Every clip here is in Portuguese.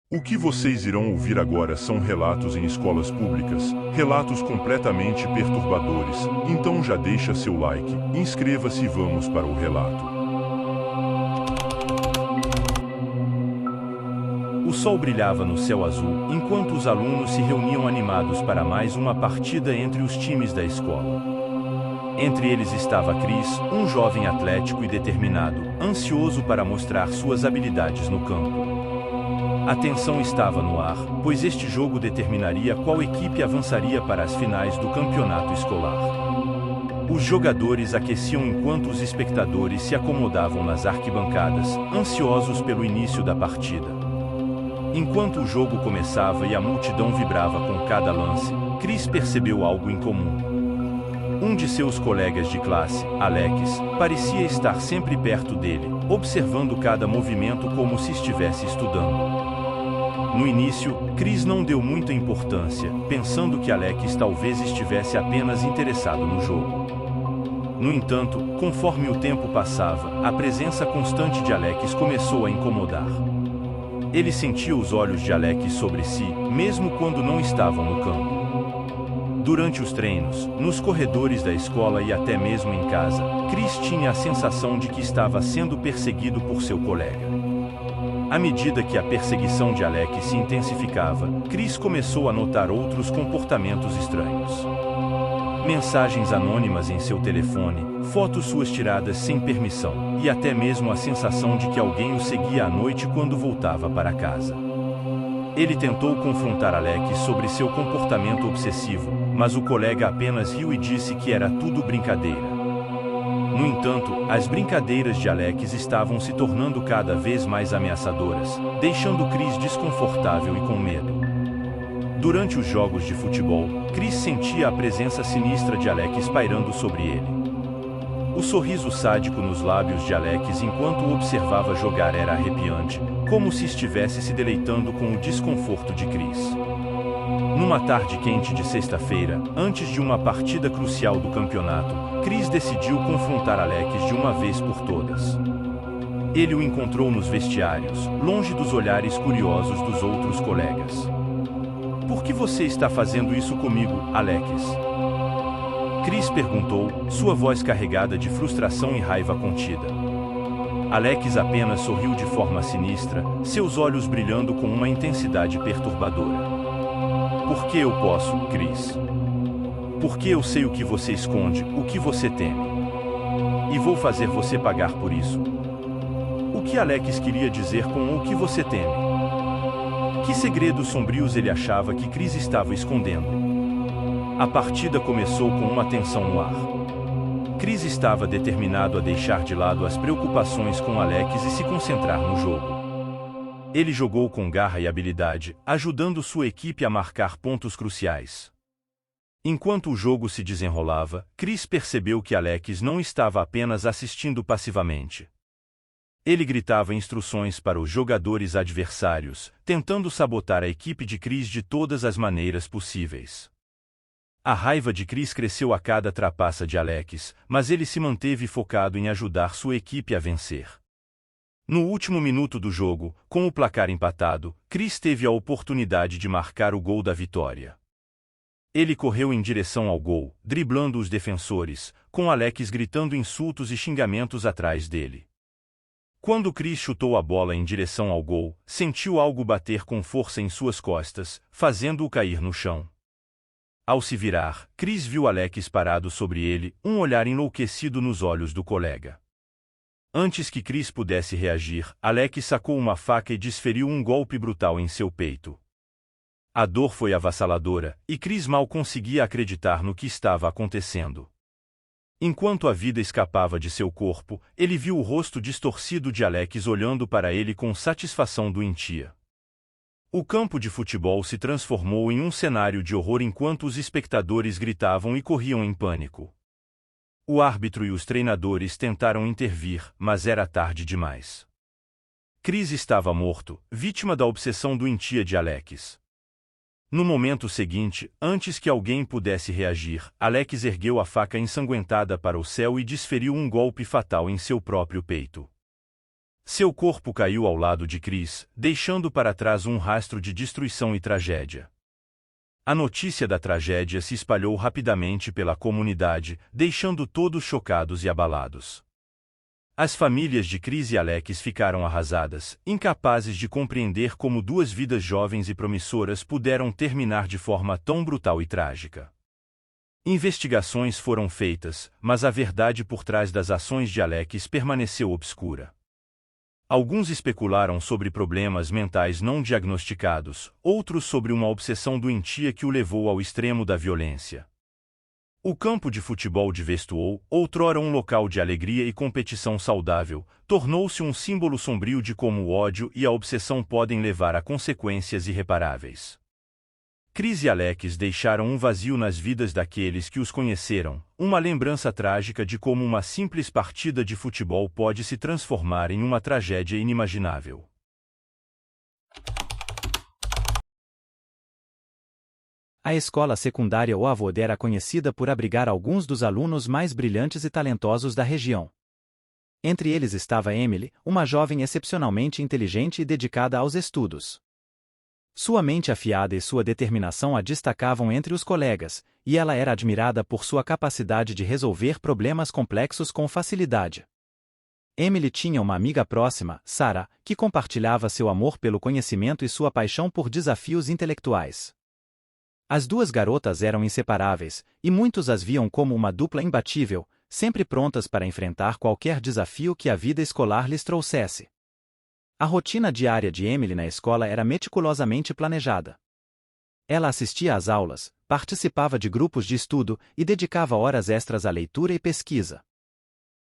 O que vocês irão ouvir agora são relatos em escolas públicas, relatos completamente perturbadores, então já deixa seu like, inscreva-se e vamos para o relato. O sol brilhava no céu azul, enquanto os alunos se reuniam animados para mais uma partida entre os times da escola. Entre eles estava Chris, um jovem atlético e determinado, ansioso para mostrar suas habilidades no campo. A tensão estava no ar, pois este jogo determinaria qual equipe avançaria para as finais do campeonato escolar. Os jogadores aqueciam enquanto os espectadores se acomodavam nas arquibancadas, ansiosos pelo início da partida. Enquanto o jogo começava e a multidão vibrava com cada lance, Chris percebeu algo incomum. Um de seus colegas de classe, Alex, parecia estar sempre perto dele, observando cada movimento como se estivesse estudando. No início, Chris não deu muita importância, pensando que Alex talvez estivesse apenas interessado no jogo. No entanto, conforme o tempo passava, a presença constante de Alex começou a incomodar. Ele sentia os olhos de Alex sobre si, mesmo quando não estavam no campo. Durante os treinos, nos corredores da escola e até mesmo em casa, Chris tinha a sensação de que estava sendo perseguido por seu colega. À medida que a perseguição de Alex se intensificava, Chris começou a notar outros comportamentos estranhos. Mensagens anônimas em seu telefone, fotos suas tiradas sem permissão, e até mesmo a sensação de que alguém o seguia à noite quando voltava para casa. Ele tentou confrontar Alex sobre seu comportamento obsessivo, mas o colega apenas riu e disse que era tudo brincadeira. No entanto, as brincadeiras de Alex estavam se tornando cada vez mais ameaçadoras, deixando Chris desconfortável e com medo. Durante os jogos de futebol, Chris sentia a presença sinistra de Alex pairando sobre ele. O sorriso sádico nos lábios de Alex enquanto o observava jogar era arrepiante, como se estivesse se deleitando com o desconforto de Chris. Numa tarde quente de sexta-feira, antes de uma partida crucial do campeonato, Chris decidiu confrontar Alex de uma vez por todas. Ele o encontrou nos vestiários, longe dos olhares curiosos dos outros colegas. "Por que você está fazendo isso comigo, Alex?" Chris perguntou, sua voz carregada de frustração e raiva contida. Alex apenas sorriu de forma sinistra, seus olhos brilhando com uma intensidade perturbadora. "Porque eu posso, Chris. Porque eu sei o que você esconde, o que você teme. E vou fazer você pagar por isso." O que Alex queria dizer com o que você teme? Que segredos sombrios ele achava que Chris estava escondendo? A partida começou com uma tensão no ar. Chris estava determinado a deixar de lado as preocupações com Alex e se concentrar no jogo. Ele jogou com garra e habilidade, ajudando sua equipe a marcar pontos cruciais. Enquanto o jogo se desenrolava, Chris percebeu que Alex não estava apenas assistindo passivamente. Ele gritava instruções para os jogadores adversários, tentando sabotar a equipe de Chris de todas as maneiras possíveis. A raiva de Chris cresceu a cada trapaça de Alex, mas ele se manteve focado em ajudar sua equipe a vencer. No último minuto do jogo, com o placar empatado, Chris teve a oportunidade de marcar o gol da vitória. Ele correu em direção ao gol, driblando os defensores, com Alex gritando insultos e xingamentos atrás dele. Quando Chris chutou a bola em direção ao gol, sentiu algo bater com força em suas costas, fazendo-o cair no chão. Ao se virar, Chris viu Alex parado sobre ele, um olhar enlouquecido nos olhos do colega. Antes que Chris pudesse reagir, Alex sacou uma faca e desferiu um golpe brutal em seu peito. A dor foi avassaladora, e Chris mal conseguia acreditar no que estava acontecendo. Enquanto a vida escapava de seu corpo, ele viu o rosto distorcido de Alex olhando para ele com satisfação doentia. O campo de futebol se transformou em um cenário de horror enquanto os espectadores gritavam e corriam em pânico. O árbitro e os treinadores tentaram intervir, mas era tarde demais. Chris estava morto, vítima da obsessão doentia de Alex. No momento seguinte, antes que alguém pudesse reagir, Alex ergueu a faca ensanguentada para o céu e desferiu um golpe fatal em seu próprio peito. Seu corpo caiu ao lado de Chris, deixando para trás um rastro de destruição e tragédia. A notícia da tragédia se espalhou rapidamente pela comunidade, deixando todos chocados e abalados. As famílias de Chris e Alex ficaram arrasadas, incapazes de compreender como duas vidas jovens e promissoras puderam terminar de forma tão brutal e trágica. Investigações foram feitas, mas a verdade por trás das ações de Alex permaneceu obscura. Alguns especularam sobre problemas mentais não diagnosticados, outros sobre uma obsessão doentia que o levou ao extremo da violência. O campo de futebol de Westwold, outrora um local de alegria e competição saudável, tornou-se um símbolo sombrio de como o ódio e a obsessão podem levar a consequências irreparáveis. Chris e Alex deixaram um vazio nas vidas daqueles que os conheceram, uma lembrança trágica de como uma simples partida de futebol pode se transformar em uma tragédia inimaginável. A escola secundária Oavod era conhecida por abrigar alguns dos alunos mais brilhantes e talentosos da região. Entre eles estava Emily, uma jovem excepcionalmente inteligente e dedicada aos estudos. Sua mente afiada e sua determinação a destacavam entre os colegas, e ela era admirada por sua capacidade de resolver problemas complexos com facilidade. Emily tinha uma amiga próxima, Sarah, que compartilhava seu amor pelo conhecimento e sua paixão por desafios intelectuais. As duas garotas eram inseparáveis, e muitos as viam como uma dupla imbatível, sempre prontas para enfrentar qualquer desafio que a vida escolar lhes trouxesse. A rotina diária de Emily na escola era meticulosamente planejada. Ela assistia às aulas, participava de grupos de estudo e dedicava horas extras à leitura e pesquisa.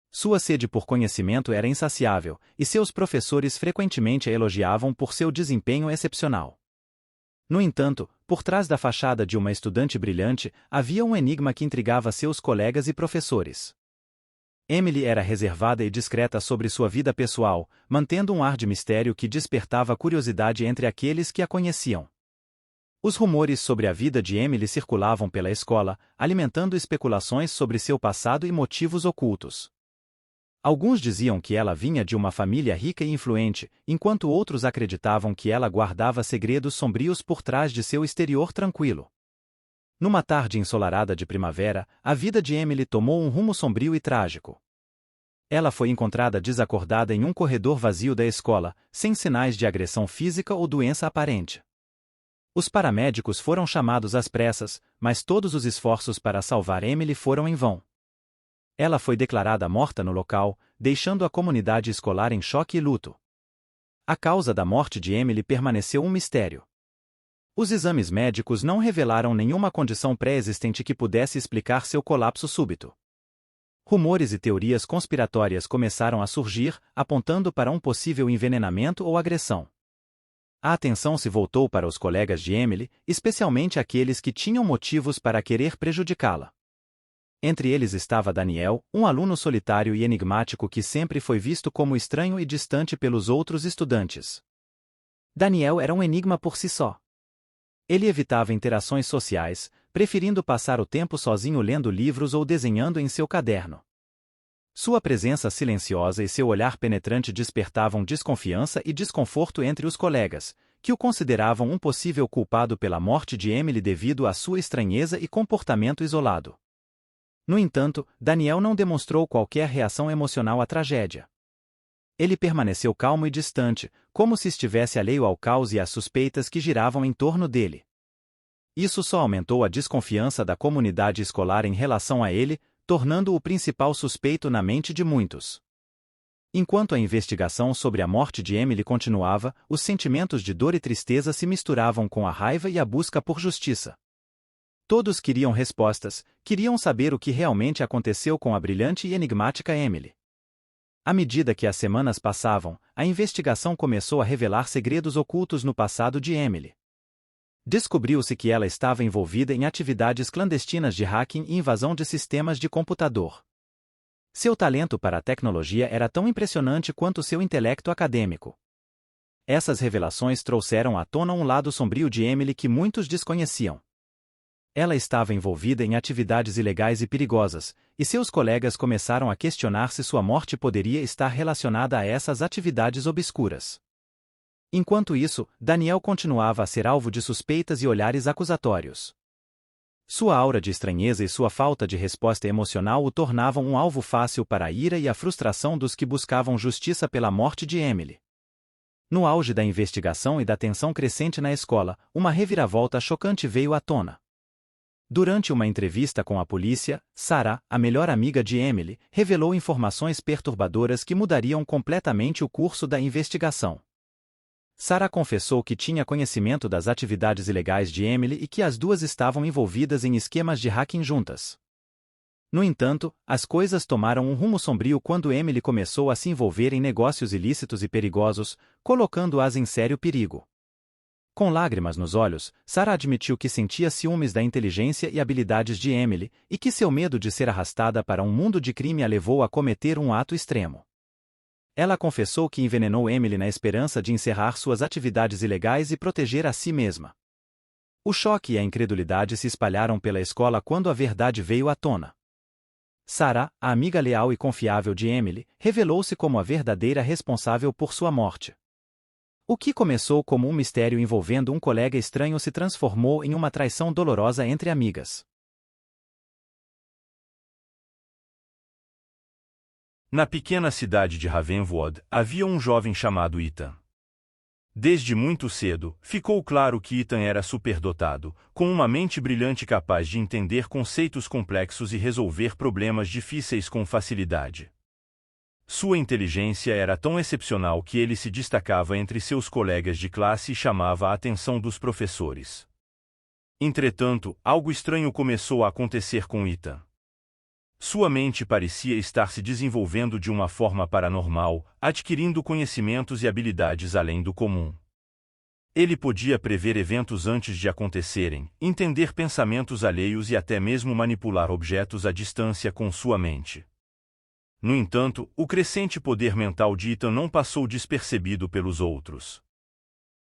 Sua sede por conhecimento era insaciável, e seus professores frequentemente a elogiavam por seu desempenho excepcional. No entanto, por trás da fachada de uma estudante brilhante, havia um enigma que intrigava seus colegas e professores. Emily era reservada e discreta sobre sua vida pessoal, mantendo um ar de mistério que despertava curiosidade entre aqueles que a conheciam. Os rumores sobre a vida de Emily circulavam pela escola, alimentando especulações sobre seu passado e motivos ocultos. Alguns diziam que ela vinha de uma família rica e influente, enquanto outros acreditavam que ela guardava segredos sombrios por trás de seu exterior tranquilo. Numa tarde ensolarada de primavera, a vida de Emily tomou um rumo sombrio e trágico. Ela foi encontrada desacordada em um corredor vazio da escola, sem sinais de agressão física ou doença aparente. Os paramédicos foram chamados às pressas, mas todos os esforços para salvar Emily foram em vão. Ela foi declarada morta no local, deixando a comunidade escolar em choque e luto. A causa da morte de Emily permaneceu um mistério. Os exames médicos não revelaram nenhuma condição pré-existente que pudesse explicar seu colapso súbito. Rumores e teorias conspiratórias começaram a surgir, apontando para um possível envenenamento ou agressão. A atenção se voltou para os colegas de Emily, especialmente aqueles que tinham motivos para querer prejudicá-la. Entre eles estava Daniel, um aluno solitário e enigmático que sempre foi visto como estranho e distante pelos outros estudantes. Daniel era um enigma por si só. Ele evitava interações sociais, preferindo passar o tempo sozinho lendo livros ou desenhando em seu caderno. Sua presença silenciosa e seu olhar penetrante despertavam desconfiança e desconforto entre os colegas, que o consideravam um possível culpado pela morte de Emily devido à sua estranheza e comportamento isolado. No entanto, Daniel não demonstrou qualquer reação emocional à tragédia. Ele permaneceu calmo e distante, como se estivesse alheio ao caos e às suspeitas que giravam em torno dele. Isso só aumentou a desconfiança da comunidade escolar em relação a ele, tornando-o o principal suspeito na mente de muitos. Enquanto a investigação sobre a morte de Emily continuava, os sentimentos de dor e tristeza se misturavam com a raiva e a busca por justiça. Todos queriam respostas, queriam saber o que realmente aconteceu com a brilhante e enigmática Emily. À medida que as semanas passavam, a investigação começou a revelar segredos ocultos no passado de Emily. Descobriu-se que ela estava envolvida em atividades clandestinas de hacking e invasão de sistemas de computador. Seu talento para a tecnologia era tão impressionante quanto seu intelecto acadêmico. Essas revelações trouxeram à tona um lado sombrio de Emily que muitos desconheciam. Ela estava envolvida em atividades ilegais e perigosas, e seus colegas começaram a questionar se sua morte poderia estar relacionada a essas atividades obscuras. Enquanto isso, Daniel continuava a ser alvo de suspeitas e olhares acusatórios. Sua aura de estranheza e sua falta de resposta emocional o tornavam um alvo fácil para a ira e a frustração dos que buscavam justiça pela morte de Emily. No auge da investigação e da tensão crescente na escola, uma reviravolta chocante veio à tona. Durante uma entrevista com a polícia, Sarah, a melhor amiga de Emily, revelou informações perturbadoras que mudariam completamente o curso da investigação. Sarah confessou que tinha conhecimento das atividades ilegais de Emily e que as duas estavam envolvidas em esquemas de hacking juntas. No entanto, as coisas tomaram um rumo sombrio quando Emily começou a se envolver em negócios ilícitos e perigosos, colocando-as em sério perigo. Com lágrimas nos olhos, Sarah admitiu que sentia ciúmes da inteligência e habilidades de Emily, e que seu medo de ser arrastada para um mundo de crime a levou a cometer um ato extremo. Ela confessou que envenenou Emily na esperança de encerrar suas atividades ilegais e proteger a si mesma. O choque e a incredulidade se espalharam pela escola quando a verdade veio à tona. Sarah, a amiga leal e confiável de Emily, revelou-se como a verdadeira responsável por sua morte. O que começou como um mistério envolvendo um colega estranho se transformou em uma traição dolorosa entre amigas. Na pequena cidade de Ravenwood, havia um jovem chamado Ethan. Desde muito cedo, ficou claro que Ethan era superdotado, com uma mente brilhante capaz de entender conceitos complexos e resolver problemas difíceis com facilidade. Sua inteligência era tão excepcional que ele se destacava entre seus colegas de classe e chamava a atenção dos professores. Entretanto, algo estranho começou a acontecer com Ethan. Sua mente parecia estar se desenvolvendo de uma forma paranormal, adquirindo conhecimentos e habilidades além do comum. Ele podia prever eventos antes de acontecerem, entender pensamentos alheios e até mesmo manipular objetos à distância com sua mente. No entanto, o crescente poder mental de Ethan não passou despercebido pelos outros.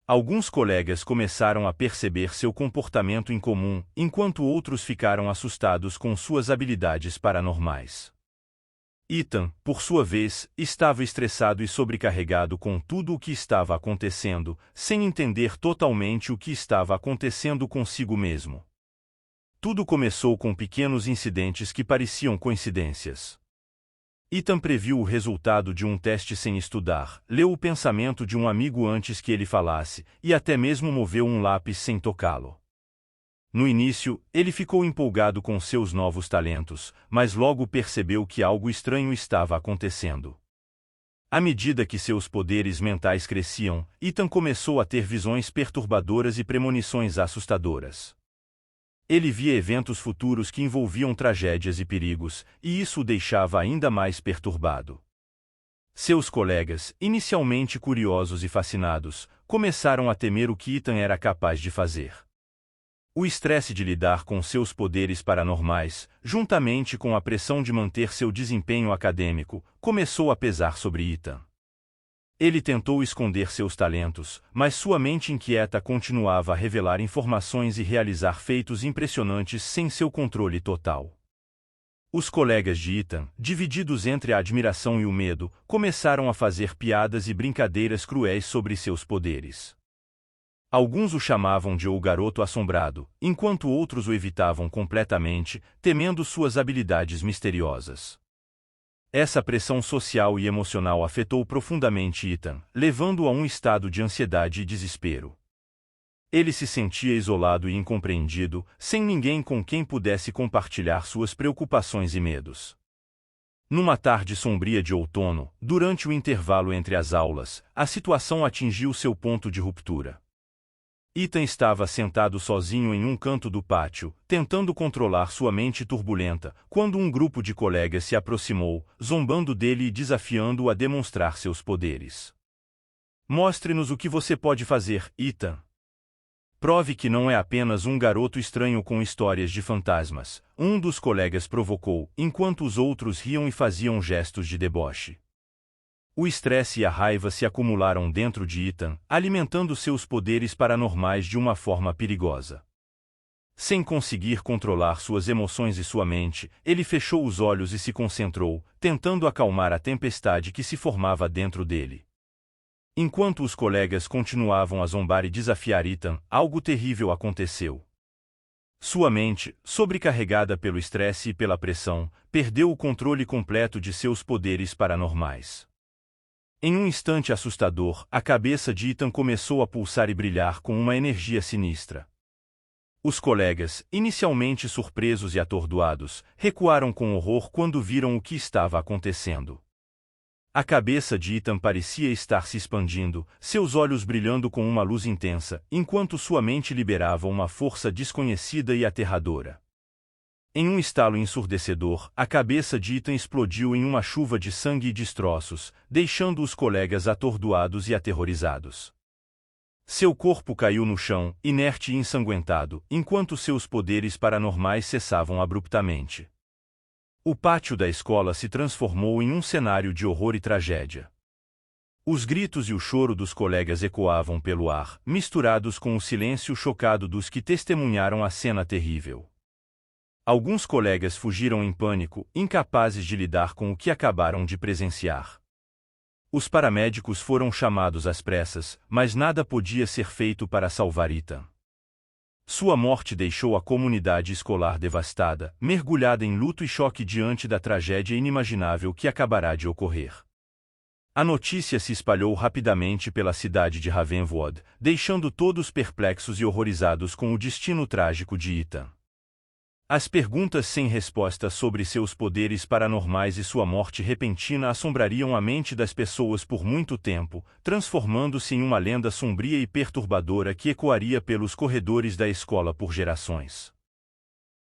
Alguns colegas começaram a perceber seu comportamento incomum, enquanto outros ficaram assustados com suas habilidades paranormais. Ethan, por sua vez, estava estressado e sobrecarregado com tudo o que estava acontecendo, sem entender totalmente o que estava acontecendo consigo mesmo. Tudo começou com pequenos incidentes que pareciam coincidências. Ethan previu o resultado de um teste sem estudar, leu o pensamento de um amigo antes que ele falasse, e até mesmo moveu um lápis sem tocá-lo. No início, ele ficou empolgado com seus novos talentos, mas logo percebeu que algo estranho estava acontecendo. À medida que seus poderes mentais cresciam, Ethan começou a ter visões perturbadoras e premonições assustadoras. Ele via eventos futuros que envolviam tragédias e perigos, e isso o deixava ainda mais perturbado. Seus colegas, inicialmente curiosos e fascinados, começaram a temer o que Ethan era capaz de fazer. O estresse de lidar com seus poderes paranormais, juntamente com a pressão de manter seu desempenho acadêmico, começou a pesar sobre Ethan. Ele tentou esconder seus talentos, mas sua mente inquieta continuava a revelar informações e realizar feitos impressionantes sem seu controle total. Os colegas de Ethan, divididos entre a admiração e o medo, começaram a fazer piadas e brincadeiras cruéis sobre seus poderes. Alguns o chamavam de o garoto assombrado, enquanto outros o evitavam completamente, temendo suas habilidades misteriosas. Essa pressão social e emocional afetou profundamente Ethan, levando-o a um estado de ansiedade e desespero. Ele se sentia isolado e incompreendido, sem ninguém com quem pudesse compartilhar suas preocupações e medos. Numa tarde sombria de outono, durante o intervalo entre as aulas, a situação atingiu seu ponto de ruptura. Ethan estava sentado sozinho em um canto do pátio, tentando controlar sua mente turbulenta, quando um grupo de colegas se aproximou, zombando dele e desafiando-o a demonstrar seus poderes. Mostre-nos o que você pode fazer, Ethan. Prove que não é apenas um garoto estranho com histórias de fantasmas, um dos colegas provocou, enquanto os outros riam e faziam gestos de deboche. O estresse e a raiva se acumularam dentro de Ethan, alimentando seus poderes paranormais de uma forma perigosa. Sem conseguir controlar suas emoções e sua mente, ele fechou os olhos e se concentrou, tentando acalmar a tempestade que se formava dentro dele. Enquanto os colegas continuavam a zombar e desafiar Ethan, algo terrível aconteceu. Sua mente, sobrecarregada pelo estresse e pela pressão, perdeu o controle completo de seus poderes paranormais. Em um instante assustador, a cabeça de Ethan começou a pulsar e brilhar com uma energia sinistra. Os colegas, inicialmente surpresos e atordoados, recuaram com horror quando viram o que estava acontecendo. A cabeça de Ethan parecia estar se expandindo, seus olhos brilhando com uma luz intensa, enquanto sua mente liberava uma força desconhecida e aterradora. Em um estalo ensurdecedor, a cabeça de Ethan explodiu em uma chuva de sangue e destroços, deixando os colegas atordoados e aterrorizados. Seu corpo caiu no chão, inerte e ensanguentado, enquanto seus poderes paranormais cessavam abruptamente. O pátio da escola se transformou em um cenário de horror e tragédia. Os gritos e o choro dos colegas ecoavam pelo ar, misturados com o silêncio chocado dos que testemunharam a cena terrível. Alguns colegas fugiram em pânico, incapazes de lidar com o que acabaram de presenciar. Os paramédicos foram chamados às pressas, mas nada podia ser feito para salvar Ethan. Sua morte deixou a comunidade escolar devastada, mergulhada em luto e choque diante da tragédia inimaginável que acabará de ocorrer. A notícia se espalhou rapidamente pela cidade de Ravenwood, deixando todos perplexos e horrorizados com o destino trágico de Ethan. As perguntas sem resposta sobre seus poderes paranormais e sua morte repentina assombrariam a mente das pessoas por muito tempo, transformando-se em uma lenda sombria e perturbadora que ecoaria pelos corredores da escola por gerações.